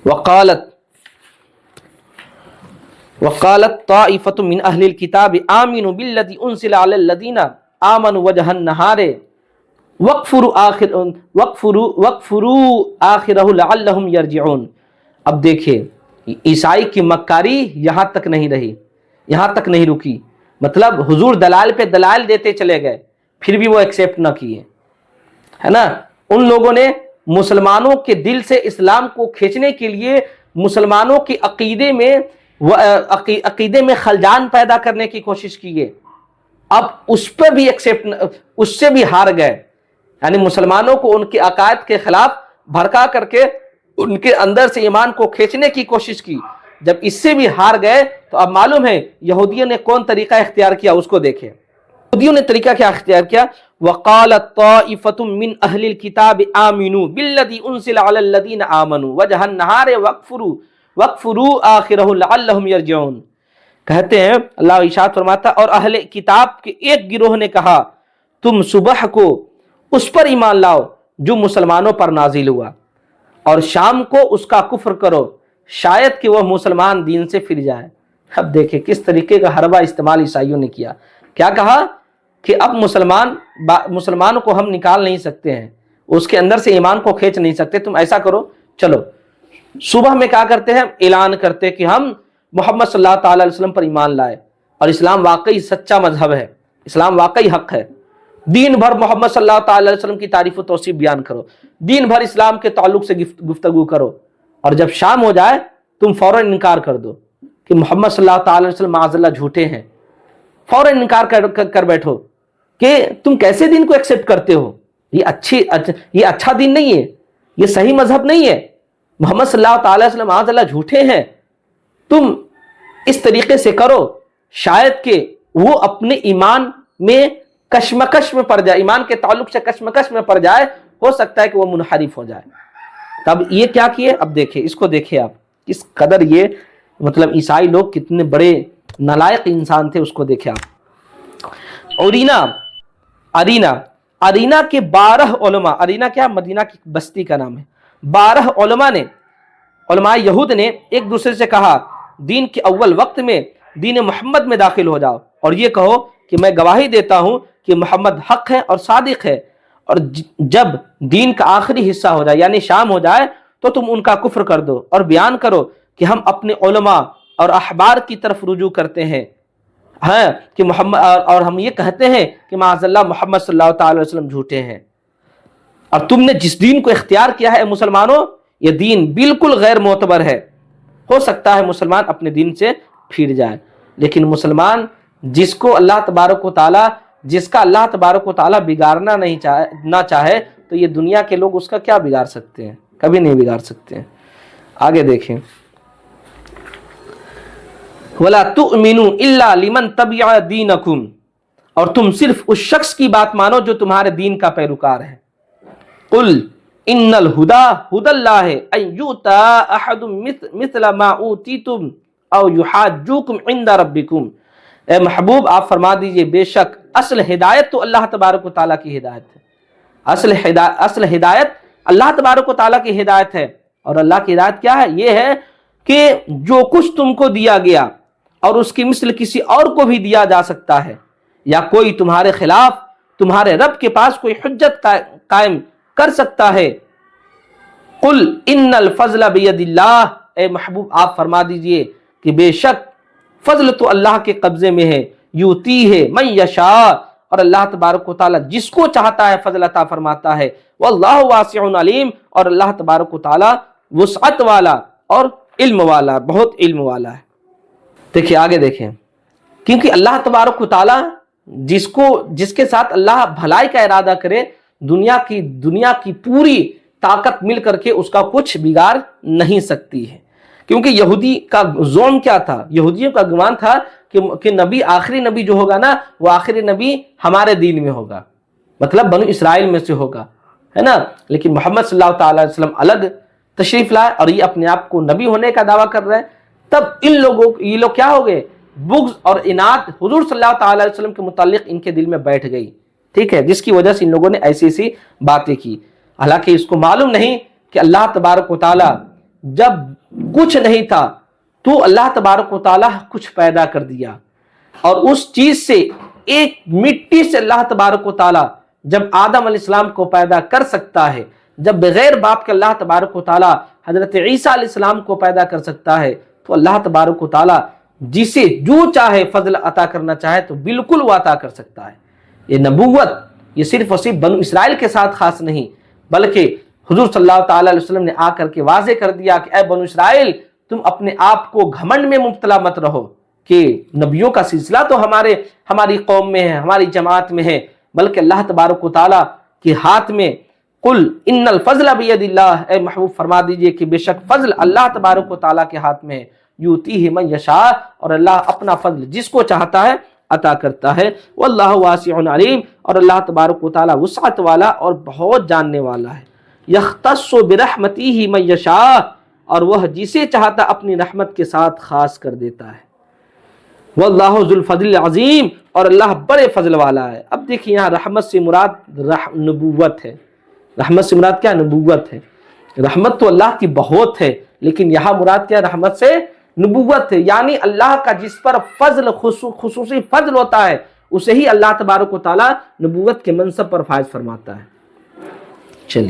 وقالت طائفة من اہل الکتاب آمنوا بالذی انزل علی الذین آمنوا وجہ النہار وَاکْفُرُوا آخِرَهُ لَعَلَّهُمْ يَرْجِعُونَ۔ اب دیکھیں عیسائی کی مکاری یہاں تک نہیں رہی، یہاں تک نہیں رکی، مطلب حضور دلائل پہ دلائل دیتے چلے گئے، پھر بھی وہ ایکسیپٹ نہ کیے، ہے نا۔ ان لوگوں نے مسلمانوں کے دل سے اسلام کو کھینچنے کے لیے مسلمانوں کے عقیدے میں خلجان پیدا کرنے کی کوشش کی ہے، اب اس پہ بھی اس سے بھی ہار گئے، یعنی مسلمانوں کو ان کے عقائد کے خلاف بھڑکا کر کے ان کے اندر سے ایمان کو کھینچنے کی کوشش کی، جب اس سے بھی ہار گئے تو اب معلوم ہے یہودیوں نے کون طریقہ اختیار کیا، اس کو دیکھیں۔ یہودیوں نے طریقہ کیا اختیار کیا؟ وَقَالَتْ طَائِفَةٌ مِّنْ أَهْلِ الْكِتَابِ آمِنُوا بِالَّذِي أُنزِلَ عَلَى الَّذِينَ آمَنُوا وَجْهَ النَّهَارِ وَاكْفُرُوا آخِرَهُ لَعَلَّهُمْ يَرْجِعُونَ۔ کہتے ہیں اللہ ارشاد فرماتا اور اہل کتاب کے ایک گروہ نے کہا تم صبح کو اس پر ایمان لاؤ جو مسلمانوں پر نازل ہوا، اور شام کو اس کا کفر کرو، شاید کہ وہ مسلمان دین سے پھر جائے۔ اب دیکھیں کس طریقے کا حربہ استعمال عیسائیوں نے کیا، کیا کہا کہ اب مسلمانوں کو ہم نکال نہیں سکتے ہیں، اس کے اندر سے ایمان کو کھینچ نہیں سکتے، تم ایسا کرو، چلو صبح میں کیا کرتے ہیں، اعلان کرتے کہ ہم محمد صلی اللہ تعالی علیہ وسلم پر ایمان لائے، اور اسلام واقعی سچا مذہب ہے، اسلام واقعی حق ہے، دین بھر محمد صلی اللہ تعالی علیہ وسلم کی تعریف و توصیف بیان کرو، دین بھر اسلام کے تعلق سے گفتگو کرو، اور جب شام ہو جائے تم فوراً انکار کر دو کہ محمد صلی اللہ تعالی علیہ وسلم معاذ اللہ جھوٹے ہیں، فوراً انکار کر بیٹھو کہ تم کیسے دین کو ایکسپٹ کرتے ہو، یہ اچھا دین نہیں ہے، یہ صحیح مذہب نہیں ہے، محمد صلی اللہ تعالی علیہ وسلم معاذ اللہ جھوٹے ہیں، تم اس طریقے سے کرو شاید کہ وہ اپنے ایمان میں کشمکش میں پڑ جائے، ایمان کے تعلق سے کشمکش میں پڑ جائے، ہو سکتا ہے کہ وہ منحرف ہو جائے۔ تب یہ کیا کیے، اب دیکھیں اس کو، دیکھیں آپ کس قدر یہ مطلب عیسائی لوگ کتنے بڑے نالائق انسان تھے، اس کو دیکھیں آپ۔ ارینا کے 12 علماء، ارینا کیا مدینہ کی بستی کا نام ہے، 12 علماء یہود نے ایک دوسرے سے کہا دین کے اول وقت میں دین محمد میں داخل ہو جاؤ، اور یہ کہو کہ میں گواہی دیتا ہوں کہ محمد حق ہے اور صادق ہے، اور جب دین کا آخری حصہ ہو جائے یعنی شام ہو جائے تو تم ان کا کفر کر دو اور بیان کرو کہ ہم اپنے علماء اور احبار کی طرف رجوع کرتے ہیں، کہ محمد، اور ہم یہ کہتے ہیں کہ معاذ اللہ محمد صلی اللہ تعالی علیہ وسلم جھوٹے ہیں، اور تم نے جس دین کو اختیار کیا ہے مسلمانوں، یہ دین بالکل غیر معتبر ہے، ہو سکتا ہے مسلمان اپنے دین سے پھر جائے، لیکن مسلمان جس کا اللہ تبارک و تعالیٰ بگاڑنا نہ چاہے تو یہ دنیا کے لوگ اس کا کیا بگاڑ سکتے ہیں، کبھی نہیں بگاڑ سکتے ہیں۔ آگے دیکھیں، وَلَا تُؤْمِنُوا إِلَّا لِمَنْ تَبِعَ دِينَكُمْ، اور تم صرف اس شخص کی بات مانو جو تمہارے دین کا پیروکار ہے۔ قُلْ إِنَّ الْهُدَى هُدَى اللَّهِ أَن يُؤْتَىٰ أَحَدٌ مِثْلَ مَا أُوتِيتُمْ أَوْ يُحَاجُّوكُمْ عِندَ رَبِّكُمْ۔ اے محبوب آپ فرما دیجئے بے شک اصل ہدایت تو اللہ تبارک و تعالیٰ کی ہدایت ہے، اصل ہدایت اللہ تبارک و تعالیٰ کی ہدایت ہے، اور اللہ کی ہدایت کیا ہے؟ یہ ہے کہ جو کچھ تم کو دیا گیا اور اس کی مثل کسی اور کو بھی دیا جا سکتا ہے، یا کوئی تمہارے خلاف تمہارے رب کے پاس کوئی حجت قائم کر سکتا ہے۔ قل ان الفضل بید اللہ، اے محبوب آپ فرما دیجئے کہ بے شک فضل تو اللہ کے قبضے میں ہے، یوتی ہے من یشاء، اور اللہ تبارک و تعالیٰ جس کو چاہتا ہے فضل عطا فرماتا ہے، واللہ واسع علیم، اور اللہ تبارک و تعالیٰ وسعت والا اور علم والا، بہت علم والا ہے۔ دیکھیں آگے دیکھیں، کیونکہ اللہ تبارک و تعالیٰ جس کے ساتھ اللہ بھلائی کا ارادہ کرے، دنیا کی پوری طاقت مل کر کے اس کا کچھ بگاڑ نہیں سکتی ہے، کیونکہ یہودی کا زوم کیا تھا، یہودیوں کا گمان تھا کہ نبی، آخری نبی جو ہوگا نا، وہ آخری نبی ہمارے دین میں ہوگا، مطلب بنو اسرائیل میں سے ہوگا، ہے نا، لیکن محمد صلی اللہ تعالی علیہ وسلم الگ تشریف لائے اور یہ اپنے آپ کو نبی ہونے کا دعویٰ کر رہے ہیں، تب یہ لوگ کیا ہو گئے، بغض اور اناد حضور صلی اللہ تعالی علیہ وسلم کے متعلق ان کے دل میں بیٹھ گئی، ٹھیک ہے، جس کی وجہ سے ان لوگوں نے ایسی باتیں کی، حالانکہ اس کو معلوم نہیں کہ اللہ تبارک و تعالی جب کچھ نہیں تھا تو اللہ تبارک و تعالیٰ کچھ پیدا کر دیا، اور اس چیز سے ایک مٹی سے اللہ تبارک و تعالیٰ جب آدم علیہ السلام کو پیدا کر سکتا ہے، جب بغیر باپ کے اللہ تبارک و تعالیٰ حضرت عیسیٰ علیہ السلام کو پیدا کر سکتا ہے، تو اللہ تبارک و تعالیٰ جسے جو چاہے فضل عطا کرنا چاہے تو بالکل وہ عطا کر سکتا ہے۔ یہ نبوت یہ صرف اور صرف بنو اسرائیل کے ساتھ خاص نہیں، بلکہ حضور صلی اللہ تعالیٰ علیہ وسلم نے آ کر کے واضح کر دیا کہ اے بنو اسرائیل، تم اپنے آپ کو گھمنڈ میں مبتلا مت رہو کہ نبیوں کا سلسلہ تو ہماری قوم میں ہے، ہماری جماعت میں ہے، بلکہ اللہ تبارک و تعالیٰ کے ہاتھ میں قل ان الفضل بید اللہ، اے محبوب فرما دیجئے کہ بے شک فضل اللہ تبارک و تعالیٰ کے ہاتھ میں ہے، یؤتیہ من یشاء، اور اللہ اپنا فضل جس کو چاہتا ہے عطا کرتا ہے، واللہ واسع علیم، اور اللہ تبارک و تعالیٰ وسعت والا اور بہت جاننے والا ہے، یختص برحمتہ من یشاء، اور وہ جسے چاہتا اپنی رحمت کے ساتھ خاص کر دیتا ہے، واللہ ذو الفضل العظیم، اور اللہ بڑے فضل والا ہے۔ اب دیکھیں یہاں رحمت سے مراد نبوت ہے، رحمت سے مراد کیا؟ نبوت ہے۔ رحمت تو اللہ کی بہت ہے، لیکن یہاں مراد کیا؟ رحمت سے نبوت ہے، یعنی اللہ کا جس پر فضل خصوصی فضل ہوتا ہے اسے ہی اللہ تبارک و تعالیٰ نبوت کے منصب پر فائز فرماتا ہے۔ چلیے